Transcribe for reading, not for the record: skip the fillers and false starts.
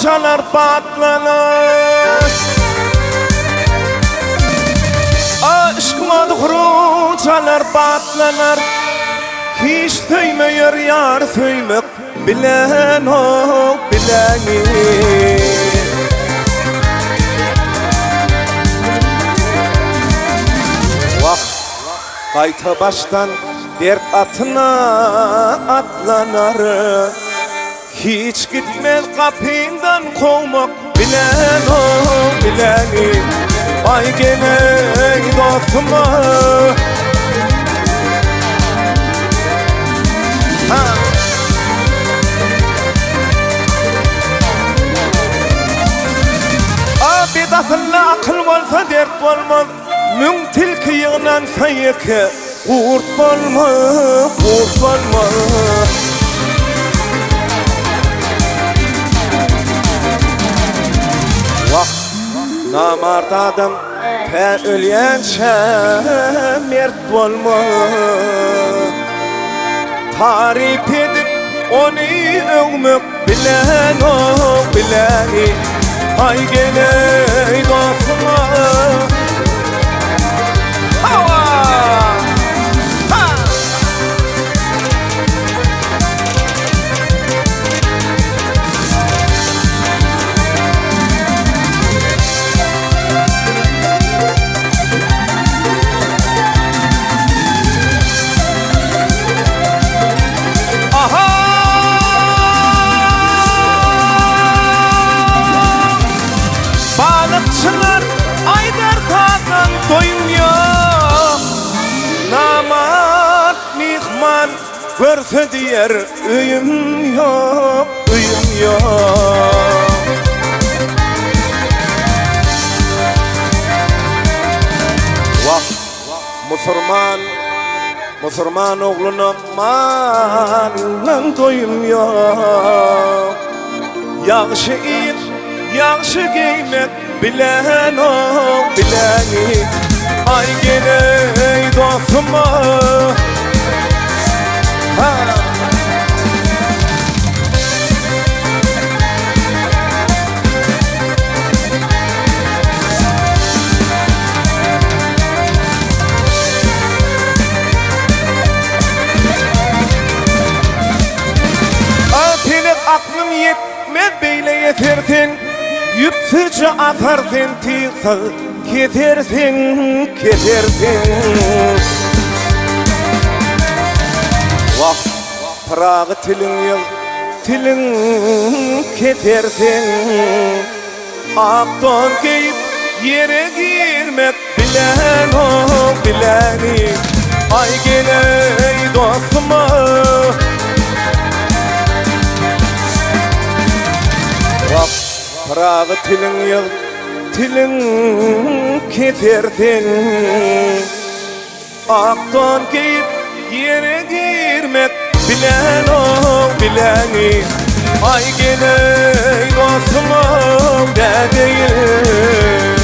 çalar patlanar. Aşk madhuru çalar patlanar. Hiç söymeyer yar söymek bilen o bileni. Vah kayta baştan dert atına atlanar. Hiç gitmez kapından kovmak bilen o bileni. Ay gene dostuma. Abidasında akıl olsa dert olmaz. Mün tilki yığınan sayıkı kurt olma, kurt olma. Vah namart adam pe ölyençe mert olma. Tarif edip onu övmek bilen o bileni. Ay gene dostuma. Balıkçılar aydar sağdan doymuyor. Namart mihman görse diyer öyüm yok, öyüm yok. Vah Müslüman oğluna malın doyum yok. Yaxşı iyip yaxşı giymek bilen o bileni. Ay gene dostuma. Senin aklım yetmez beyle yetersin. Yüpsüce atarsın tıysa ketersin, ketersin. Vah prağı tilin yıl, tilin ketersin. Akton giyip yere girmek bilen o bileni. Ay gene dostuma. Vah prağı tilin yıl, tilin ketersin. Akton giyip yere girmek bilen o bileni. Ay gene dostuma ne değil.